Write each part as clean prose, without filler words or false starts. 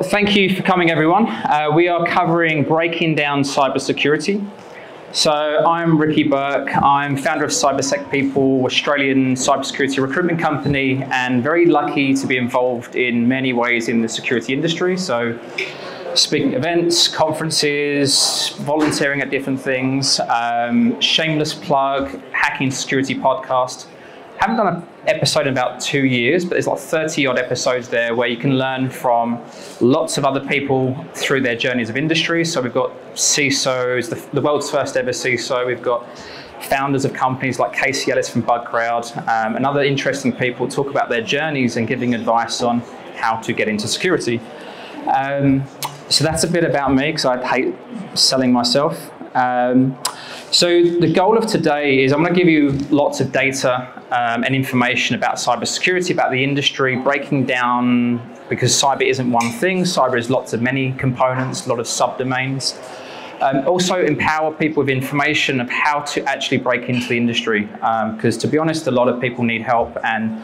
thank you for coming, everyone. We are covering breaking down cybersecurity. So I'm Ricki Burke. I'm founder of Cybersec People, Australian cybersecurity recruitment company, and very lucky to be involved in many ways in the security industry. So speaking at events, conferences, volunteering at different things, shameless plug, Hacking Security podcast. Haven't done an episode in about 2 years, but there's like 30 odd episodes there where you can learn from lots of other people through their journeys of industry. So we've got CISOs, the world's first ever CISO. We've got founders of companies like Casey Ellis from Bugcrowd, and other interesting people talk about their journeys and giving advice on how to get into security. So that's a bit about me, because I hate selling myself. So the goal of today is I'm going to give you lots of data and information about cybersecurity, about the industry, breaking down, because cyber isn't one thing. Cyber is lots of many components, a lot of subdomains. Also empower people with information of how to actually break into the industry, because to be honest, a lot of people need help, and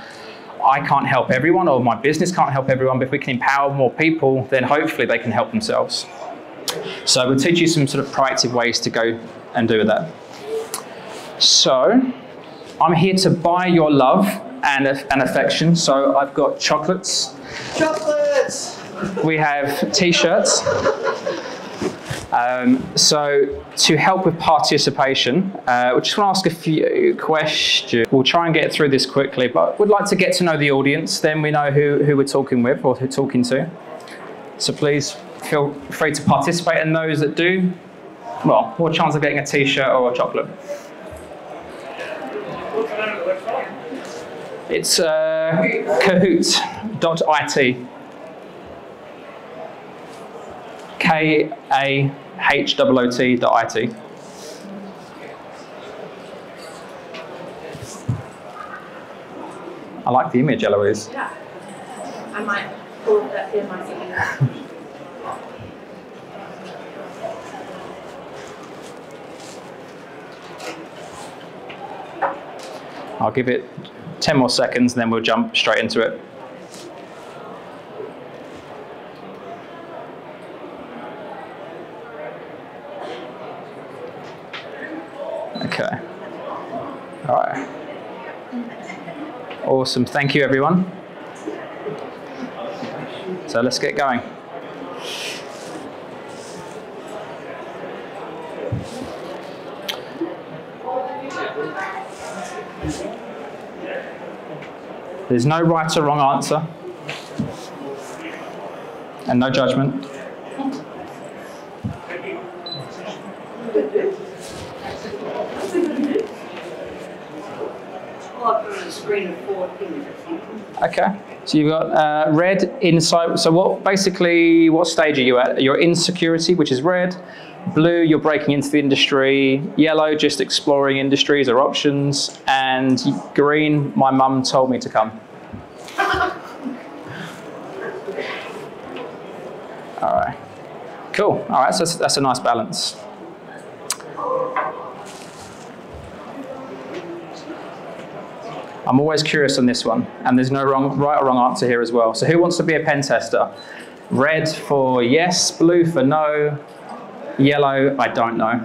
I can't help everyone, or my business can't help everyone, but if we can empower more people, then hopefully they can help themselves. So we'll teach you some sort of proactive ways to go and do that. So I'm here to buy your love and affection. So I've got chocolates. Chocolates! We have t-shirts. So to help with participation, we just want to ask a few questions. We'll try and get through this quickly, but we'd like to get to know the audience. Then we know who we're talking with or who we're talking to. So please feel free to participate, and those that do, well, more chance of getting a t-shirt or a chocolate. What's the name of the website? It's kahoot.it. KAHOOT.it. I like the image, Eloise. Yeah. I might pull that in my CV. I'll give it 10 more seconds and then we'll jump straight into it. Okay. All right. Awesome. Thank you, everyone. So let's get going. There's no right or wrong answer, and no judgment. Okay, so you've got red inside. So what stage are you at? You're in security, which is red. Blue, you're breaking into the industry. Yellow, just exploring industries or options. And green, my mum told me to come. All right, cool. All right, so that's a nice balance. I'm always curious on this one, and there's no right or wrong answer here as well. So who wants to be a pen tester? Red for yes, blue for no, yellow, I don't know.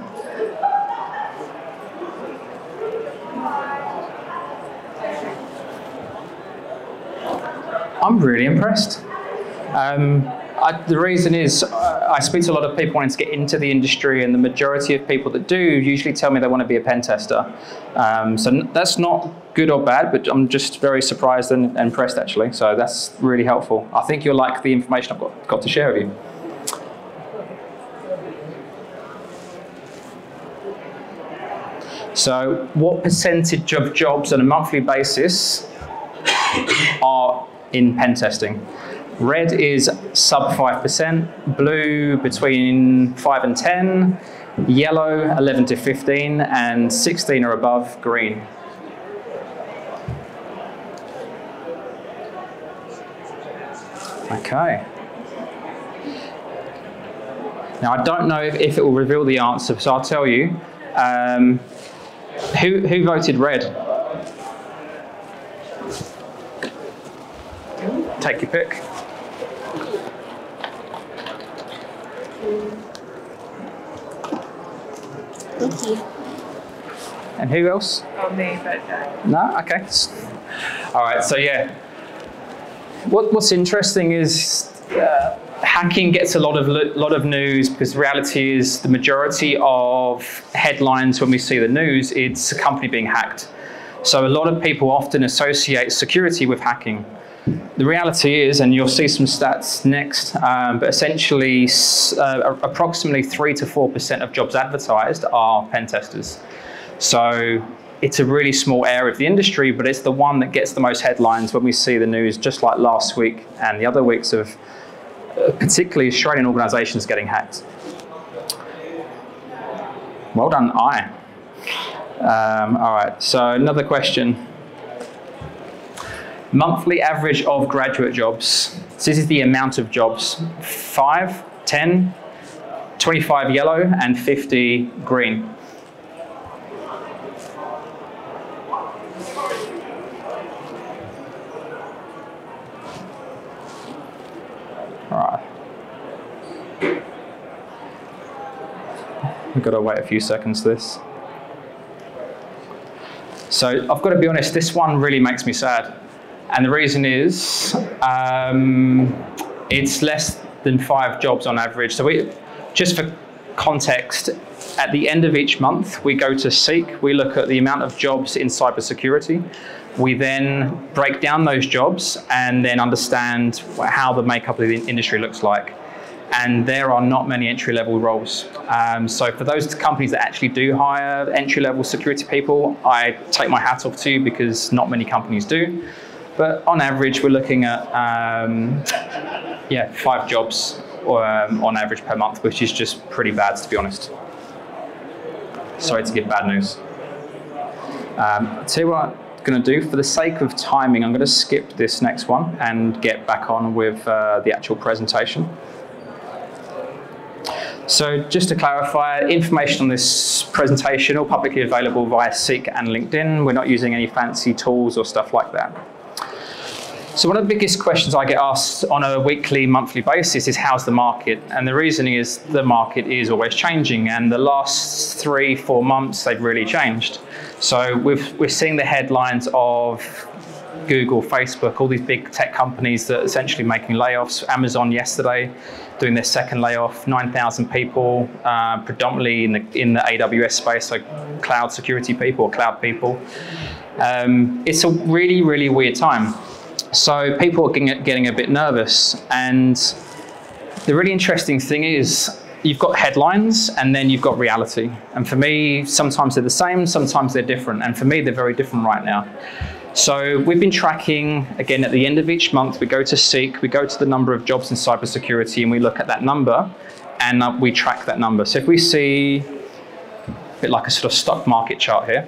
I'm really impressed. The reason is I speak to a lot of people wanting to get into the industry, and the majority of people that do usually tell me they want to be a pen tester. So that's not good or bad, but I'm just very surprised and impressed, actually. So that's really helpful. I think you'll like the information I've got to share with you. So what percentage of jobs on a monthly basis are in pen testing? Red is sub 5%, blue between 5 and 10, yellow 11 to 15, and 16 or above, green. Okay. Now I don't know if it will reveal the answer, so I'll tell you. Who voted red? Take your pick. Ricki. And who else? Oh, me, but No? Okay. All right, so yeah. What's interesting is hacking gets a lot of news because the reality is the majority of headlines when we see the news, it's a company being hacked. So a lot of people often associate security with hacking. The reality is, and you'll see some stats next, but essentially approximately 3 to 4% of jobs advertised are pen testers. So it's a really small area of the industry, but it's the one that gets the most headlines when we see the news, just like last week and the other weeks of particularly Australian organisations getting hacked. Well done, I. All right, so another question. Monthly average of graduate jobs. So this is the amount of jobs. 5, 10, 25 yellow, and 50 green. All right. We've got to wait a few seconds for this. So I've got to be honest, this one really makes me sad. And the reason is, it's less than 5 jobs on average. So just for context, at the end of each month, we go to Seek, we look at the amount of jobs in cybersecurity. We then break down those jobs and then understand how the makeup of the industry looks like. And there are not many entry-level roles. So for those companies that actually do hire entry-level security people, I take my hat off to you because not many companies do. But on average, we're looking at 5 jobs on average per month, which is just pretty bad, to be honest. Sorry to give bad news. I'll tell you what I'm going to do. For the sake of timing, I'm going to skip this next one and get back on with the actual presentation. So just to clarify, information on this presentation all publicly available via Seek and LinkedIn. We're not using any fancy tools or stuff like that. So one of the biggest questions I get asked on a weekly, monthly basis is how's the market? And the reason is the market is always changing, and the last 3-4 months they've really changed. So we're seeing the headlines of Google, Facebook, all these big tech companies that are essentially making layoffs. Amazon yesterday doing their second layoff, 9,000 people, predominantly in the AWS space, so cloud security people or cloud people. It's a really, really weird time. So people are getting a bit nervous. And the really interesting thing is you've got headlines and then you've got reality. And for me, sometimes they're the same, sometimes they're different. And for me, they're very different right now. So we've been tracking, again, at the end of each month, we go to Seek, we go to the number of jobs in cybersecurity, and we look at that number, and we track that number. So if we see a bit like a sort of stock market chart here,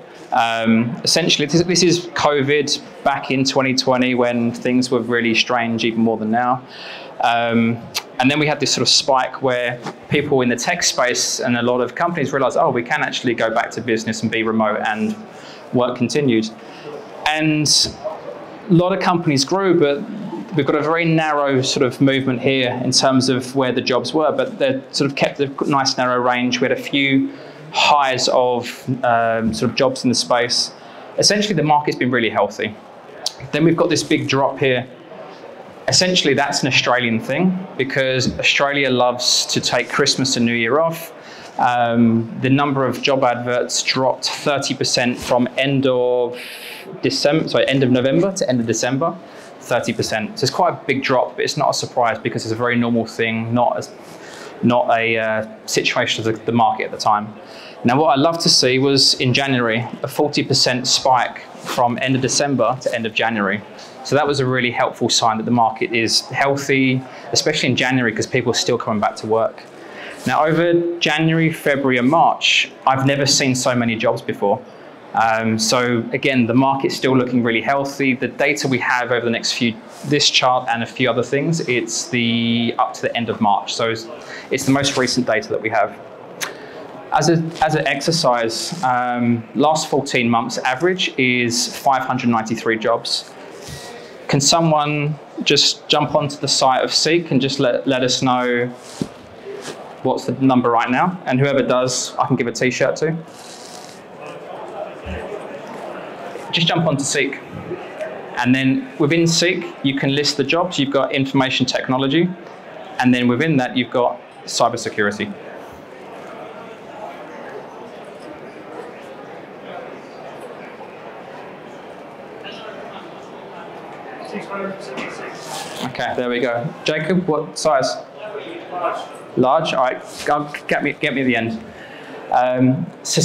essentially this is COVID back in 2020 when things were really strange, even more than now. And then we had this sort of spike where people in the tech space and a lot of companies realized, oh, we can actually go back to business and be remote, and work continued. And a lot of companies grew, but we've got a very narrow sort of movement here in terms of where the jobs were, but they're sort of kept a nice narrow range. We had a few highs of sort of jobs in the space. Essentially, the market's been really healthy. Then we've got this big drop here. Essentially, that's an Australian thing because Australia loves to take Christmas and New Year off. The number of job adverts dropped 30% from end of November to end of December, 30%. So it's quite a big drop, but it's not a surprise because it's a very normal thing, not a situation of the market at the time. Now, what I'd love to see was in January, a 40% spike from end of December to end of January. So that was a really helpful sign that the market is healthy, especially in January because people are still coming back to work. Now, over January, February, and March, I've never seen so many jobs before. So again, the market's still looking really healthy. The data we have over the next this chart and a few other things, it's up to the end of March. So it's the most recent data that we have. As an exercise, last 14 months average is 593 jobs. Can someone just jump onto the site of Seek and just let us know what's the number right now, and whoever does, I can give a t-shirt to. Just jump onto Seek. And then within Seek, you can list the jobs. You've got information technology, and then within that, you've got cybersecurity. Okay, there we go. Jacob, what size? Large. All right, get me at the end. So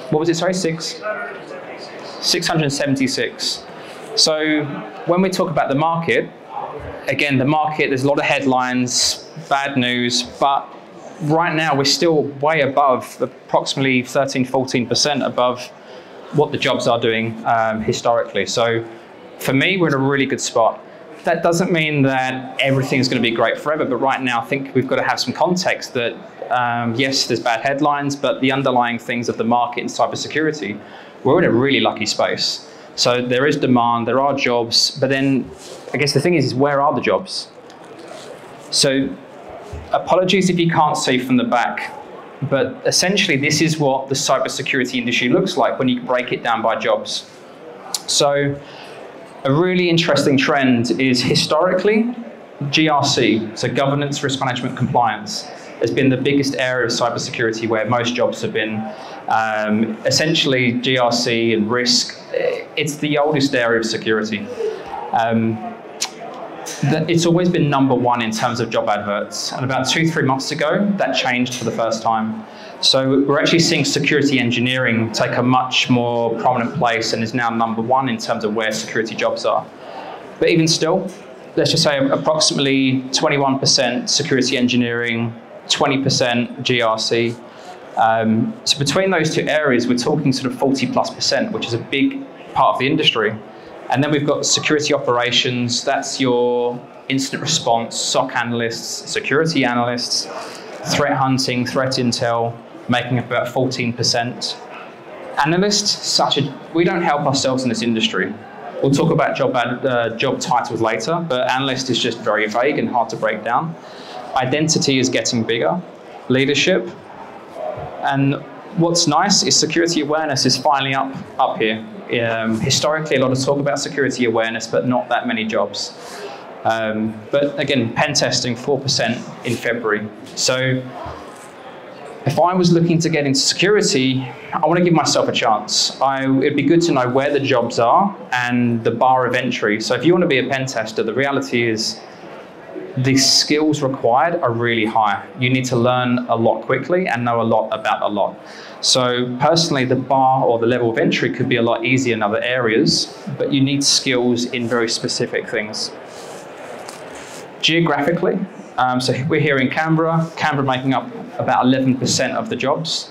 what was it? Sorry, 676. So when we talk about the market, again, the market, there's a lot of headlines, bad news, but right now we're still way above, approximately 13-14% above what the jobs are doing historically. So for me, we're in a really good spot. That doesn't mean that everything's going to be great forever, but right now I think we've got to have some context that yes, there's bad headlines, but the underlying things of the market in cybersecurity, we're in a really lucky space. So there is demand, there are jobs, but then I guess the thing is where are the jobs? So apologies if you can't see from the back, but essentially this is what the cybersecurity industry looks like when you break it down by jobs. So a really interesting trend is historically, GRC, so governance, risk management, compliance, has been the biggest area of cybersecurity where most jobs have been. Essentially, GRC and risk, it's the oldest area of security. It's always been #1 in terms of job adverts. And about 2-3 months ago, that changed for the first time. So we're actually seeing security engineering take a much more prominent place and is now #1 in terms of where security jobs are. But even still, let's just say approximately 21% security engineering, 20% GRC. So between those two areas, we're talking sort of 40+%, which is a big part of the industry. And then we've got security operations. That's your incident response, SOC analysts, security analysts, threat hunting, threat intel, making up about 14%. Analysts, we don't help ourselves in this industry. We'll talk about job titles later, but analyst is just very vague and hard to break down. Identity is getting bigger, leadership, and what's nice is security awareness is finally up here. Historically, a lot of talk about security awareness, but not that many jobs. But again, pen testing, 4% in February. So if I was looking to get into security, I want to give myself a chance. It'd be good to know where the jobs are and the bar of entry. So if you want to be a pen tester, the reality is the skills required are really high. You need to learn a lot quickly and know a lot about a lot. So personally, the bar or the level of entry could be a lot easier in other areas, but you need skills in very specific things. Geographically, so we're here in Canberra making up about 11% of the jobs.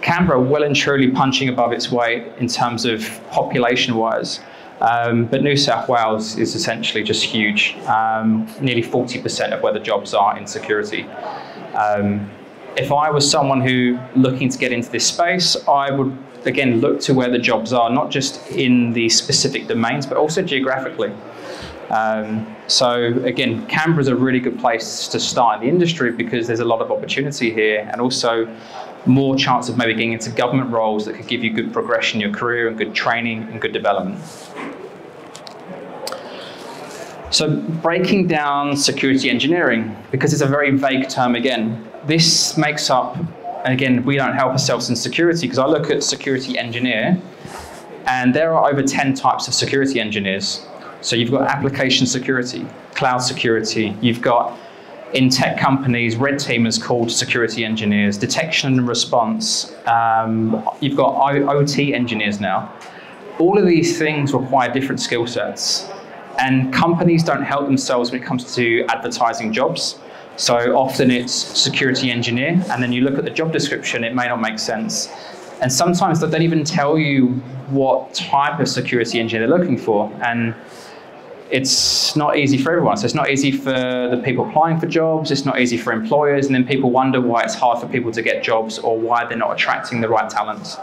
Canberra well and truly punching above its weight in terms of population-wise. But New South Wales is essentially just huge, nearly 40% of where the jobs are in security. If I was someone who looking to get into this space, I would again look to where the jobs are, not just in the specific domains, but also geographically. So again, Canberra's a really good place to start in the industry because there's a lot of opportunity here and also more chance of maybe getting into government roles that could give you good progression in your career and good training and good development. So breaking down security engineering, because it's a very vague term again, this makes up, and again, we don't help ourselves in security because I look at security engineer and there are over 10 types of security engineers. So you've got application security, cloud security, you've got in tech companies, red teamers called security engineers, detection and response, you've got OT engineers now. All of these things require different skill sets. And companies don't help themselves when it comes to advertising jobs. So often it's security engineer, and then you look at the job description, it may not make sense. And sometimes they don't even tell you what type of security engineer they're looking for. And it's not easy for everyone. So it's not easy for the people applying for jobs, it's not easy for employers, and then people wonder why it's hard for people to get jobs or why they're not attracting the right talent.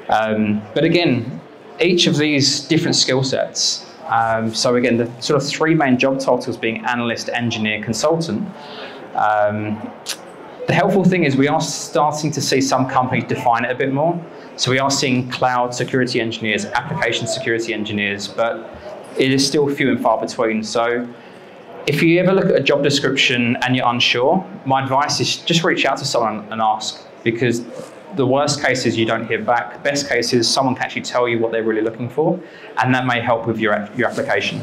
But again, each of these different skill sets, so again, the sort of 3 main job titles being analyst, engineer, consultant, The helpful thing is we are starting to see some companies define it a bit more. So we are seeing cloud security engineers, application security engineers, but it is still few and far between. So if you ever look at a job description and you're unsure, my advice is just reach out to someone and ask, because the worst case is you don't hear back. Best case is someone can actually tell you what they're really looking for, and that may help with your application.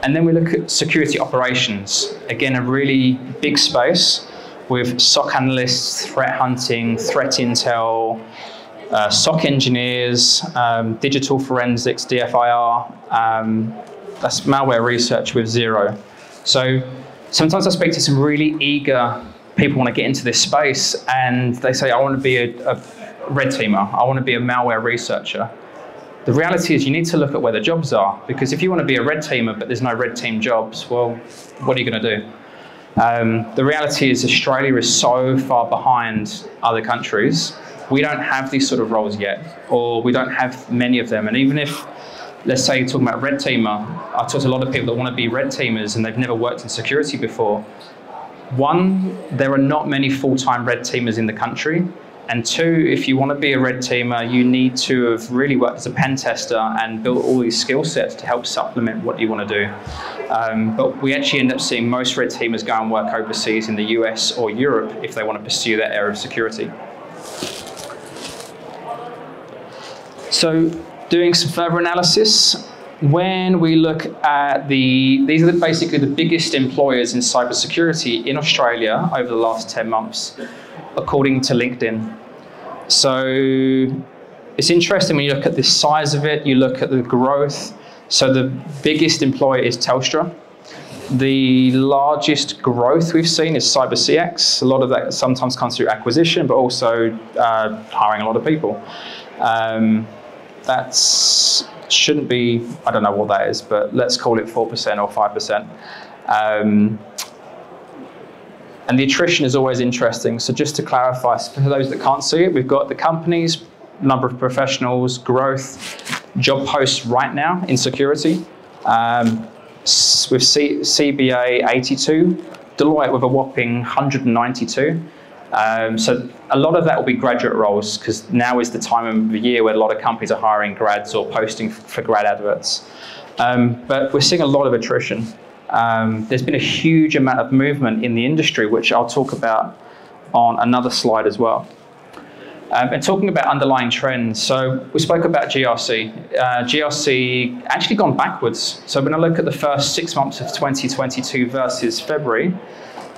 And then we look at security operations. Again, a really big space with SOC analysts, threat hunting, threat intel, SOC engineers, digital forensics, DFIR, that's malware research with zero. So sometimes I speak to some really eager people who want to get into this space, and they say, I want to be a red teamer, I want to be a malware researcher. The reality is you need to look at where the jobs are, because if you want to be a red teamer but there's no red team jobs, well, what are you going to do? The reality is Australia is so far behind other countries. We don't have these sort of roles yet, or we don't have many of them. And even if, let's say you're talking about red teamer, I talk to a lot of people that want to be red teamers and they've never worked in security before. One, there are not many full-time red teamers in the country. And two, if you want to be a red teamer, you need to have really worked as a pen tester and built all these skill sets to help supplement what you want to do. But we actually end up seeing most red teamers go and work overseas in the US or Europe if they want to pursue that area of security. So doing some further analysis, when we look at these are basically the biggest employers in cybersecurity in Australia over the last 10 months. According to LinkedIn. So it's interesting when you look at the size of it, you look at the growth. So the biggest employer is Telstra. The largest growth we've seen is CyberCX. A lot of that sometimes comes through acquisition, but also hiring a lot of people. That shouldn't be, I don't know what that is, but let's call it 4% or 5%. And the attrition is always interesting. So just to clarify, for those that can't see it, we've got the companies, number of professionals, growth, job posts right now in security. With CBA 82, Deloitte with a whopping 192. So a lot of that will be graduate roles, because now is the time of the year where a lot of companies are hiring grads or posting for grad adverts. But we're seeing a lot of attrition. There's been a huge amount of movement in the industry, which I'll talk about on another slide as well. And talking about underlying trends, so we spoke about GRC. GRC actually gone backwards. So when I look at the first 6 months of 2022 versus February,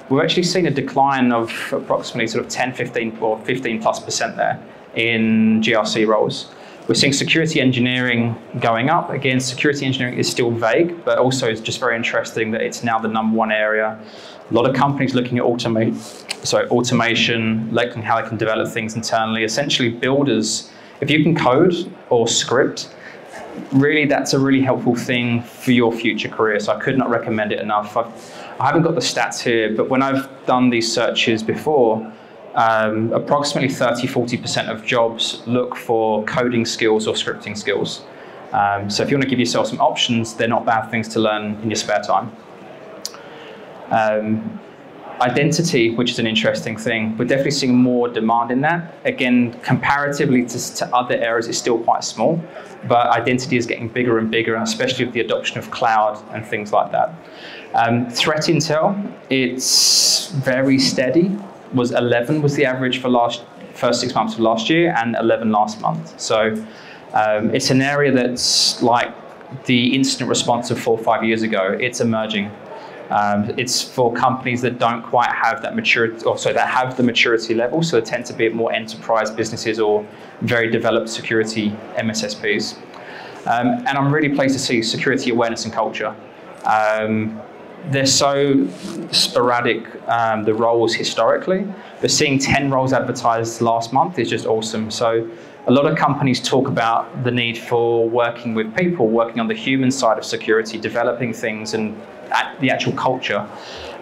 we've actually seen a decline of approximately sort of 10, 15, or 15+% there in GRC roles. We're seeing security engineering going up. Again, security engineering is still vague, but also it's just very interesting that it's now the #1 area. A lot of companies looking at automation, looking how they can develop things internally. Essentially, builders, if you can code or script, really that's a really helpful thing for your future career. So I could not recommend it enough. I haven't got the stats here, but when I've done these searches before, approximately 30–40% of jobs look for coding skills or scripting skills. So if you want to give yourself some options, they're not bad things to learn in your spare time. Identity, which is an interesting thing, we're definitely seeing more demand in that. Again, comparatively to other areas, it's still quite small, but identity is getting bigger and bigger, especially with the adoption of cloud and things like that. Threat intel, it's very steady. 11 was the average for first 6 months of last year, and 11 last month. So it's an area that's like the incident response of 4 or 5 years ago. It's emerging. It's for companies that don't quite have that maturity, or so that have the maturity level, so they tend to be more enterprise businesses or very developed security MSSPs. And I'm really pleased to see security awareness and culture. They're so sporadic, the roles historically, but seeing 10 roles advertised last month is just awesome. So a lot of companies talk about the need for working with people, working on the human side of security, developing things and the actual culture.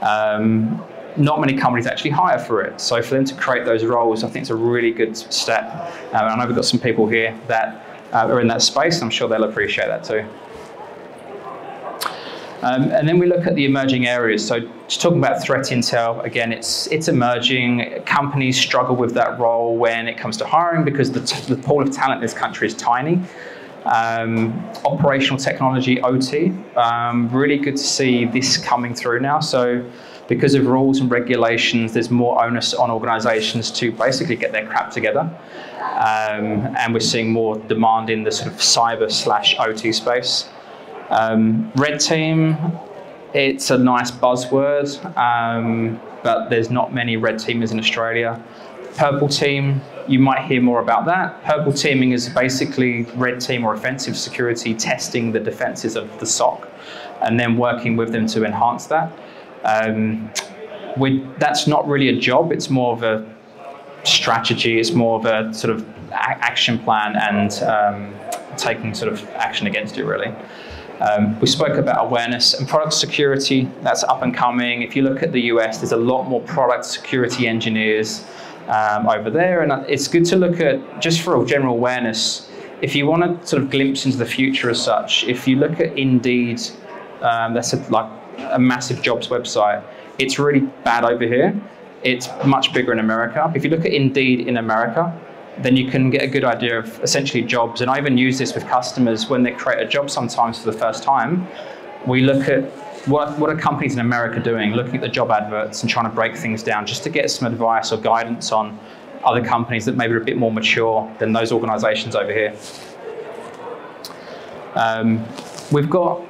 Not many companies actually hire for it. So for them to create those roles, I think it's a really good step. I know we've got some people here that are in that space. I'm sure they'll appreciate that too. And then we look at the emerging areas. So just talking about threat intel, again, it's emerging. Companies struggle with that role when it comes to hiring because the pool of talent in this country is tiny. Operational technology, OT, really good to see this coming through now. So because of rules and regulations, there's more onus on organizations to basically get their crap together. And we're seeing more demand in the sort of cyber/OT space. Red team, it's a nice buzzword, but there's not many red teamers in Australia. Purple team, you might hear more about that. Purple teaming is basically red team or offensive security testing the defenses of the SOC and then working with them to enhance that. That's not really a job, it's more of a strategy, it's more of a sort of action plan and taking sort of action against it really. We spoke about awareness and product security, that's up and coming. If you look at the US, there's a lot more product security engineers over there, and it's good to look at, just for a general awareness, if you want to sort of glimpse into the future as such, if you look at Indeed, that's like a massive jobs website, it's really bad over here. It's much bigger in America. If you look at Indeed in America, then you can get a good idea of essentially jobs. And I even use this with customers when they create a job sometimes for the first time. We look at what are companies in America doing, looking at the job adverts and trying to break things down just to get some advice or guidance on other companies that maybe are a bit more mature than those organizations over here. We've got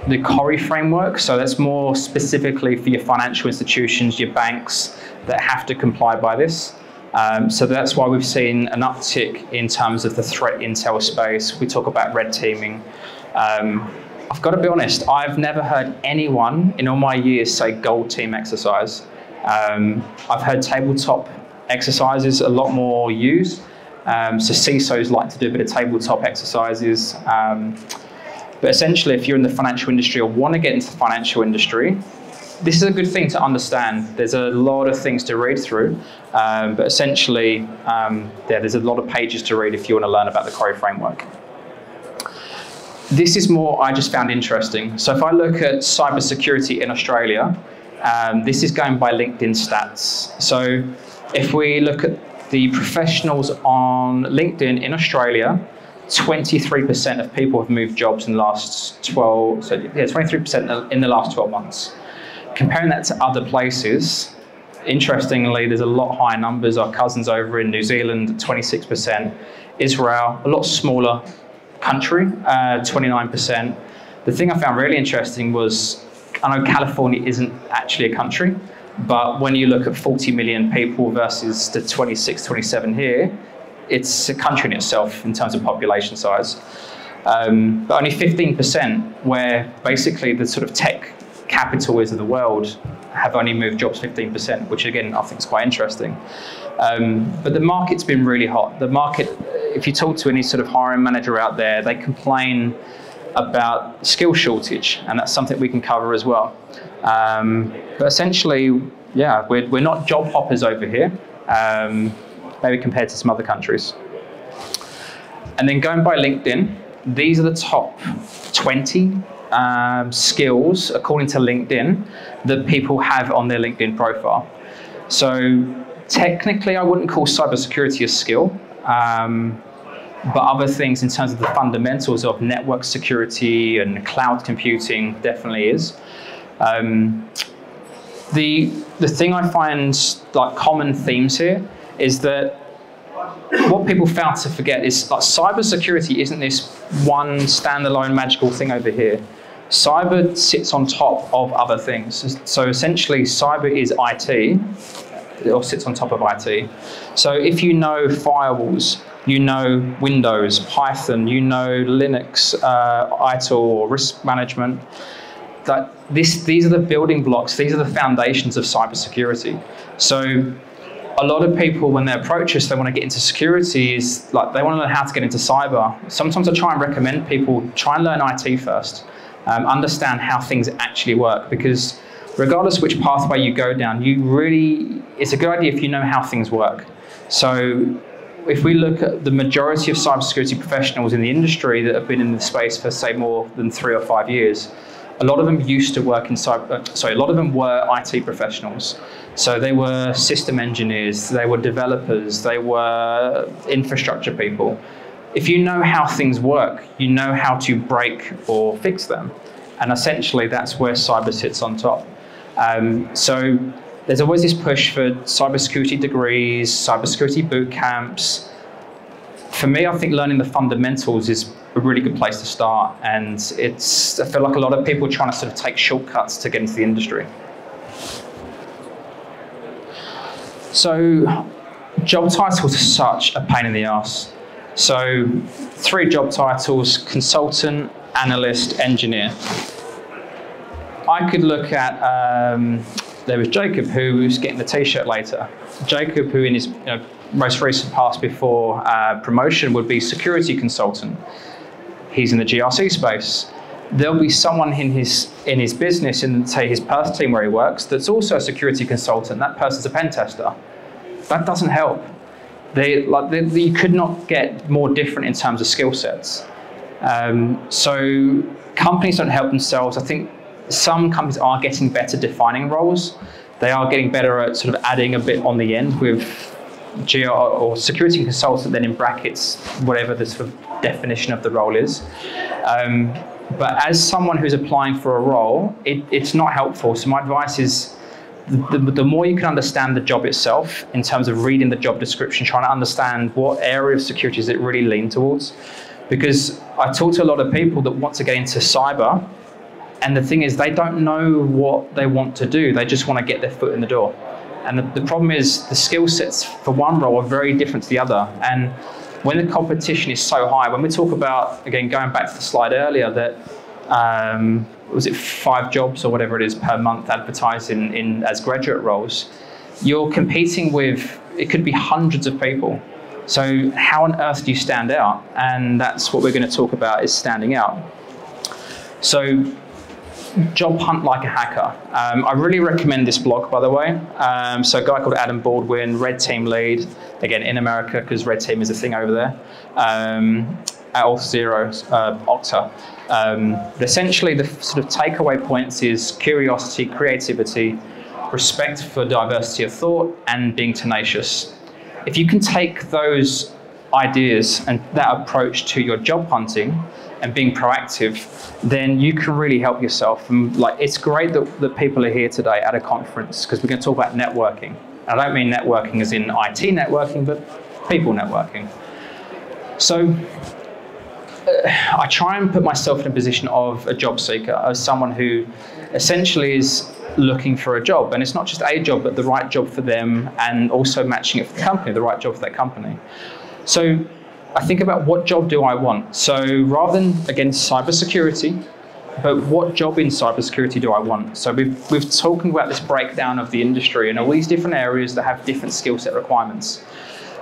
the CORI framework, so that's more specifically for your financial institutions, your banks that have to comply by this. So that's why we've seen an uptick in terms of the threat intel space. We talk about red teaming. I've got to be honest, I've never heard anyone in all my years say gold team exercise. I've heard tabletop exercises a lot more used. So CISOs like to do a bit of tabletop exercises. But essentially, if you're in the financial industry or want to get into the financial industry, this is a good thing to understand. There's a lot of things to read through, but essentially, there's a lot of pages to read if you want to learn about the CORI framework. This is more I just found interesting. So if I look at cybersecurity in Australia, this is going by LinkedIn stats. So if we look at the professionals on LinkedIn in Australia, 23% of people have moved jobs in the last 23% in the last 12 months. Comparing that to other places, interestingly, there's a lot higher numbers. Our cousins over in New Zealand, 26%. Israel, a lot smaller country, 29%. The thing I found really interesting was, I know California isn't actually a country, but when you look at 40 million people versus the 26, 27 here, it's a country in itself in terms of population size. But only 15% where basically the sort of tech capital is of the world have only moved jobs 15%, which again, I think is quite interesting. But the market's been really hot. The market, if you talk to any sort of hiring manager out there, they complain about skill shortage, and that's something we can cover as well. But essentially, yeah, we're not job hoppers over here, maybe compared to some other countries. And then going by LinkedIn, these are the top 20 skills, according to LinkedIn, that people have on their LinkedIn profile. So technically, I wouldn't call cybersecurity a skill, but other things in terms of the fundamentals of network security and cloud computing definitely is. The thing I find like common themes here is that what people fail to forget is like cybersecurity isn't this one standalone magical thing over here. Cyber sits on top of other things. So essentially, cyber is IT, or sits on top of IT. So if you know firewalls, you know Windows, Python, you know Linux, ITIL, or risk management, these are the building blocks, these are the foundations of cybersecurity. So a lot of people, when they approach us, they want to get into security, is like they want to learn how to get into cyber. Sometimes I try and recommend people try and learn IT first, understand how things actually work, because regardless which pathway you go down, it's a good idea if you know how things work. So if we look at the majority of cybersecurity professionals in the industry that have been in the space for say more than 3 or 5 years, a lot of them used to work in a lot of them were IT professionals. So they were system engineers, they were developers, they were infrastructure people. If you know how things work, you know how to break or fix them. And essentially that's where cyber sits on top. So there's always this push for cybersecurity degrees, cybersecurity boot camps. For me, I think learning the fundamentals is a really good place to start. And I feel like a lot of people are trying to sort of take shortcuts to get into the industry. So job titles are such a pain in the ass. So 3 job titles: consultant, analyst, engineer. I could look at, there was Jacob, who was getting the t-shirt later. Jacob, who in his most recent past before promotion would be security consultant. He's in the GRC space. There'll be someone in his business, in say his Perth team where he works, that's also a security consultant. That person's a pen tester. That doesn't help. You could not get more different in terms of skill sets. So companies don't help themselves. I think some companies are getting better defining roles. They are getting better at sort of adding a bit on the end with GR or security consultant, then in brackets, whatever the sort of definition of the role is. But as someone who's applying for a role, it's not helpful. So my advice is the more you can understand the job itself in terms of reading the job description, trying to understand what area of security does it really lean towards. Because I talk to a lot of people that want to get into cyber, and the thing is they don't know what they want to do. They just want to get their foot in the door. And the problem is the skill sets for one role are very different to the other. And when the competition is so high, when we talk about, again, going back to the slide earlier, that was it 5 jobs or whatever it is per month advertised in as graduate roles, you're competing with, it could be hundreds of people. So how on earth do you stand out? And that's what we're going to talk about, is standing out. So job hunt like a hacker. I really recommend this blog, by the way. So a guy called Adam Baldwin, Red Team lead, again in America because Red Team is a thing over there, at Okta. But essentially the sort of takeaway points is curiosity, creativity, respect for diversity of thought, and being tenacious. If you can take those ideas and that approach to your job hunting and being proactive, then you can really help yourself. And it's great that people are here today at a conference, because we're going to talk about networking. I don't mean networking as in IT networking, but people networking. So I try and put myself in a position of a job seeker, as someone who essentially is looking for a job. And it's not just a job, but the right job for them, and also matching it for the company, the right job for that company. So I think about, what job do I want? So rather than, again, cybersecurity, but what job in cybersecurity do I want? So we've talking about this breakdown of the industry and all these different areas that have different skill set requirements.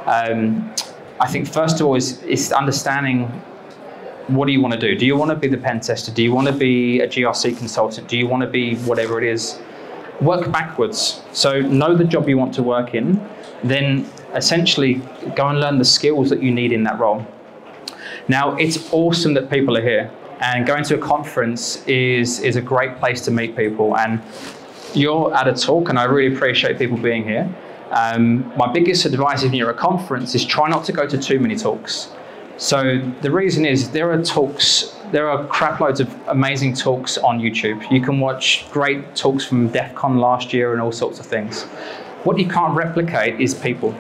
I think first of all is understanding, what do you want to do? Do you want to be the pen tester? Do you want to be a GRC consultant? Do you want to be whatever it is? Work backwards. So know the job you want to work in, then essentially go and learn the skills that you need in that role. Now, it's awesome that people are here, and going to a conference is a great place to meet people. And you're at a talk, and I really appreciate people being here. My biggest advice if you're at a conference is try not to go to too many talks. So the reason is there are crap loads of amazing talks on YouTube. You can watch great talks from DEF CON last year and all sorts of things. What you can't replicate is people.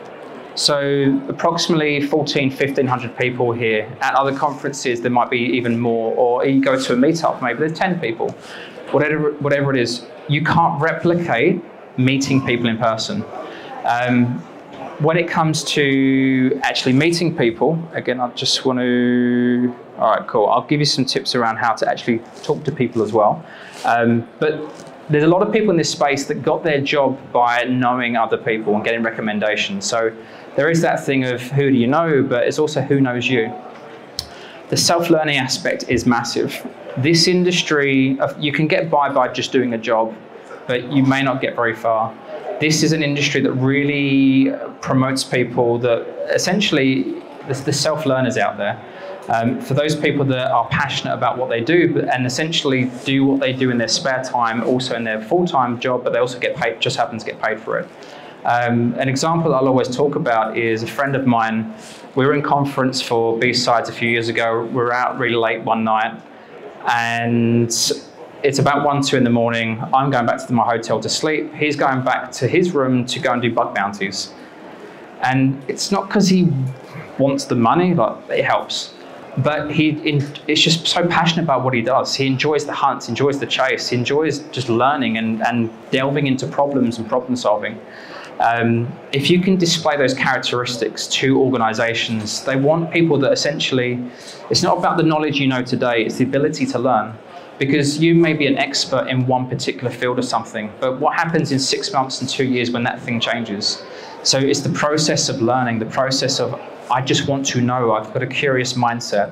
So approximately 1,500 people here. At other conferences, there might be even more, or you go to a meetup, maybe there's 10 people. Whatever it is, you can't replicate meeting people in person. When it comes to actually meeting people, again, I just want to, all right, cool. I'll give you some tips around how to actually talk to people as well. But there's a lot of people in this space that got their job by knowing other people and getting recommendations. So there is that thing of who do you know, but it's also who knows you. The self-learning aspect is massive. This industry, you can get by just doing a job, but you may not get very far. This is an industry that really promotes people that essentially, the self-learners out there. For those people that are passionate about what they do and essentially do what they do in their spare time, also in their full-time job, but they also get paid, just happen to get paid for it. An example I'll always talk about is a friend of mine. We were in conference for B-Sides a few years ago. We were out really late one night, and it's about 1, 2 in the morning. I'm going back to my hotel to sleep. He's going back to his room to go and do bug bounties. And it's not because he wants the money, like it helps, but it's just so passionate about what he does. He enjoys the hunts, enjoys the chase, he enjoys just learning and delving into problems and problem solving. If you can display those characteristics to organizations, they want people that essentially, it's not about the knowledge you know today, it's the ability to learn. Because you may be an expert in one particular field or something, but what happens in 6 months and 2 years when that thing changes? So it's the process of learning, the process of, I just want to know, I've got a curious mindset.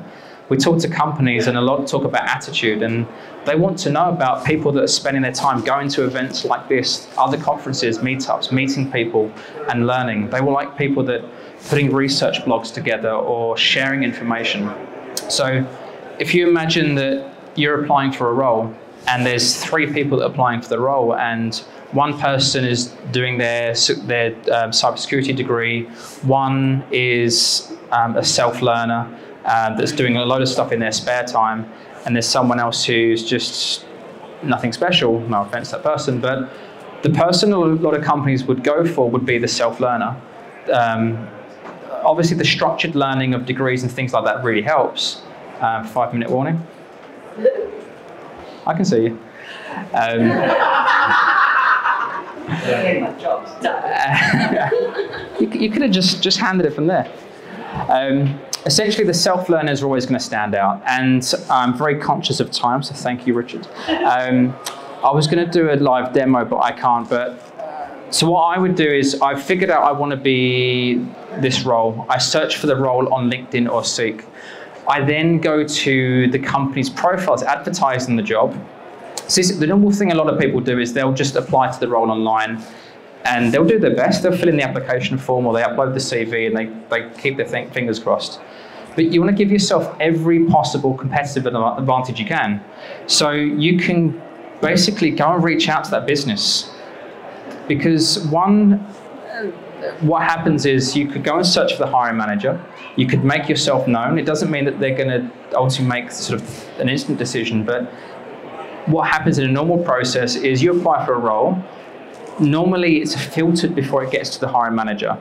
We talk to companies and a lot talk about attitude, and they want to know about people that are spending their time going to events like this, other conferences, meetups, meeting people and learning. They will like people that are putting research blogs together or sharing information. So if you imagine that you're applying for a role and there's 3 people that are applying for the role, and one person is doing their cybersecurity degree, one is a self-learner that's doing a load of stuff in their spare time, and there's someone else who's just nothing special, no offense to that person, but the person a lot of companies would go for would be the self-learner. Obviously the structured learning of degrees and things like that really helps. 5-minute warning. I can see you. You could have just handed it from there. Essentially, the self-learners are always going to stand out, and I'm very conscious of time, so thank you, Richard. I was going to do a live demo, but I can't. So what I would do is I've figured out I want to be this role. I search for the role on LinkedIn or Seek. I then go to the company's profiles advertising the job. So the normal thing a lot of people do is they'll just apply to the role online, and they'll do their best. They'll fill in the application form or they upload the CV and they keep their fingers crossed. But you want to give yourself every possible competitive advantage you can. So you can basically go and reach out to that business. Because what happens is you could go and search for the hiring manager. You could make yourself known. It doesn't mean that they're going to ultimately make sort of an instant decision, but what happens in a normal process is you apply for a role. Normally it's filtered before it gets to the hiring manager.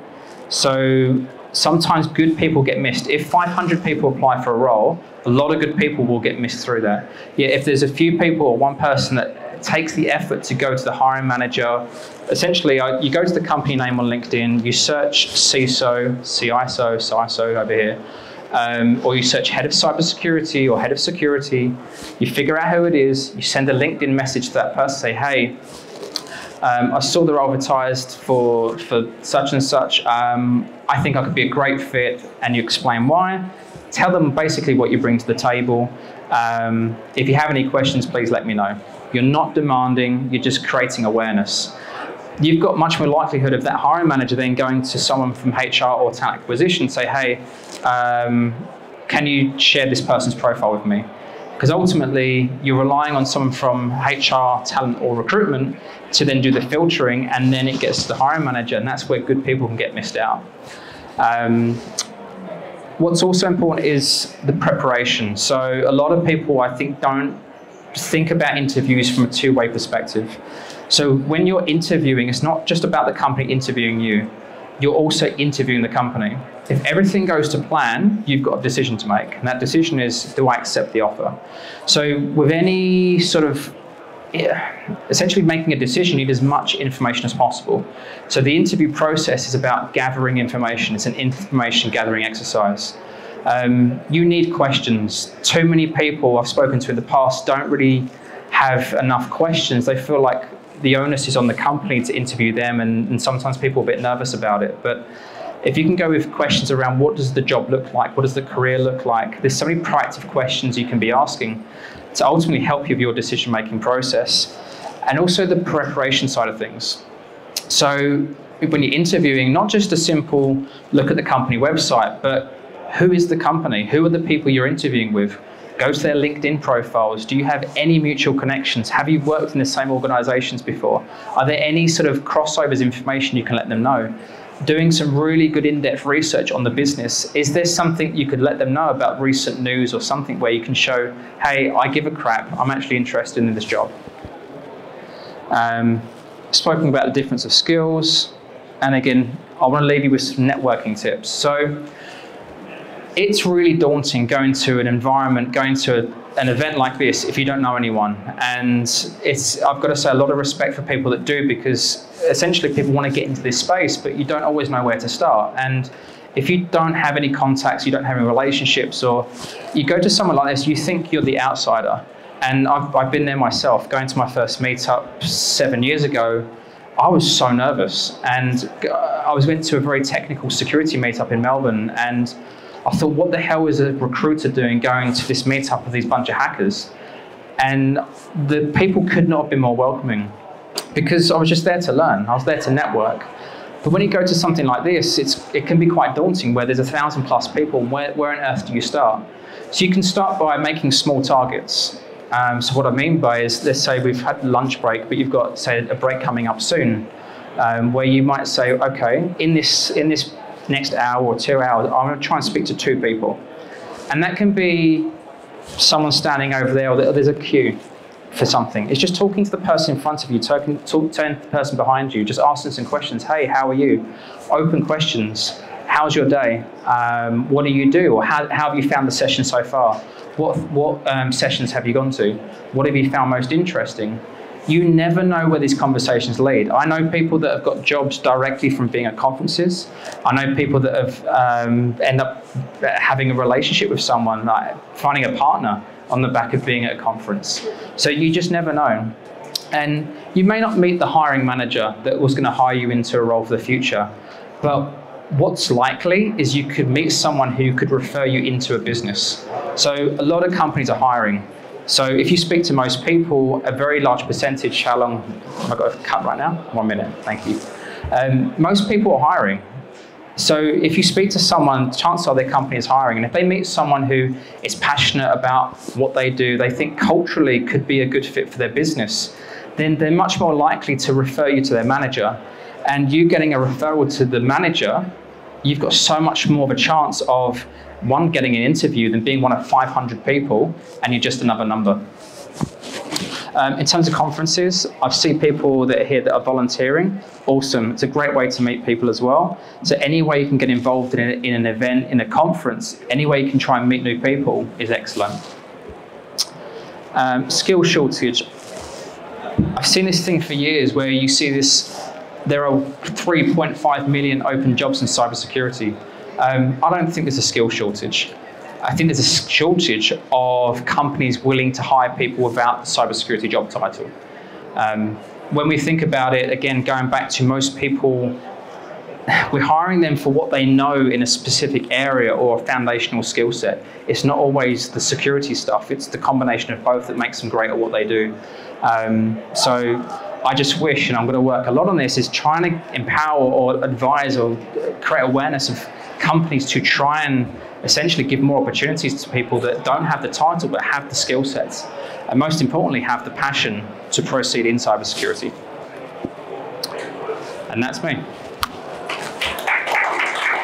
So sometimes good people get missed. If 500 people apply for a role, a lot of good people will get missed through that. Yeah, if there's a few people or one person that takes the effort to go to the hiring manager, essentially you go to the company name on LinkedIn, you search CISO, CISO over here, or you search head of cybersecurity or head of security, you figure out who it is, you send a LinkedIn message to that person, say, hey, I saw the role advertised for such and such, I think I could be a great fit, and you explain why. Tell them basically what you bring to the table. If you have any questions, please let me know. You're not demanding, you're just creating awareness. You've got much more likelihood of that hiring manager then going to someone from HR or talent acquisition and say, hey, can you share this person's profile with me? Because ultimately, you're relying on someone from HR, talent, or recruitment to then do the filtering, and then it gets to the hiring manager, and that's where good people can get missed out. What's also important is the preparation. So a lot of people, I think, don't think about interviews from a two-way perspective. So when you're interviewing, it's not just about the company interviewing you. You're also interviewing the company. If everything goes to plan, you've got a decision to make. And that decision is, do I accept the offer? So with any sort of, essentially making a decision, you need as much information as possible. So the interview process is about gathering information. It's an information gathering exercise. You need questions. Too many people I've spoken to in the past don't really have enough questions. They feel like the onus is on the company to interview them, and sometimes people are a bit nervous about it. But if you can go with questions around what does the job look like, what does the career look like, there's so many proactive questions you can be asking to ultimately help you with your decision-making process. And also the preparation side of things. So when you're interviewing, not just a simple look at the company website, but Who is the company? Who are the people you're interviewing with? Go to their LinkedIn profiles. Do you have any mutual connections? Have you worked in the same organizations before? Are there any sort of crossovers information you can let them know? Doing some really good in-depth research on the business. Is there something you could let them know about recent news or something where you can show, hey, I give a crap, I'm actually interested in this job. Spoken about the difference of skills. And again, I want to leave you with some networking tips. So it's really daunting going to an environment, going to an event like this if you don't know anyone. And I've got to say a lot of respect for people that do, because essentially people want to get into this space, but you don't always know where to start. And if you don't have any contacts, you don't have any relationships, or you go to someone like this, you think you're the outsider. And I've been there myself. Going to my first meetup 7 years ago, I was so nervous. And I went to a very technical security meetup in Melbourne, and I thought, what the hell is a recruiter doing going to this meetup with these bunch of hackers? And the people could not have been more welcoming, because I was just there to learn. I was there to network. But when you go to something like this, it can be quite daunting, where there's 1,000+ people. Where on earth do you start? So you can start by making small targets. So what I mean by is, let's say we've had lunch break, but you've got, say, a break coming up soon, where you might say, okay, in this next hour or 2 hours, I'm going to try and speak to 2 people. And that can be someone standing over there, or there's a queue for something. It's just talking to the person in front of you, turn to the person behind you, just asking some questions. Hey, how are you? Open questions. How's your day? What do you do? Or how have you found the session so far? What sessions have you gone to? What have you found most interesting? You never know where these conversations lead. I know people that have got jobs directly from being at conferences. I know people that have end up having a relationship with someone, like finding a partner on the back of being at a conference. So you just never know. And you may not meet the hiring manager that was going to hire you into a role for the future, but what's likely is you could meet someone who could refer you into a business. So a lot of companies are hiring. So if you speak to most people, a very large percentage, how long have I got to cut right now? 1 minute, thank you. Most people are hiring. So if you speak to someone, chances are their company is hiring. And if they meet someone who is passionate about what they do, they think culturally could be a good fit for their business, then they're much more likely to refer you to their manager. And you getting a referral to the manager, you've got so much more of a chance of, one, getting an interview than being one of 500 people and you're just another number. In terms of conferences, I've seen people that are here that are volunteering. Awesome. It's a great way to meet people as well. So any way you can get involved in an event, in a conference, any way you can try and meet new people is excellent. Skill shortage. I've seen this thing for years where you see this, there are 3.5 million open jobs in cybersecurity. I don't think there's a skill shortage. I think there's a shortage of companies willing to hire people without the cybersecurity job title. When we think about it, again, going back to most people, we're hiring them for what they know in a specific area or a foundational skill set. It's not always the security stuff. It's the combination of both that makes them great at what they do. So I just wish, and I'm going to work a lot on this, is trying to empower or advise or create awareness of companies to try and essentially give more opportunities to people that don't have the title but have the skill sets, and most importantly have the passion to proceed in cybersecurity. And that's me.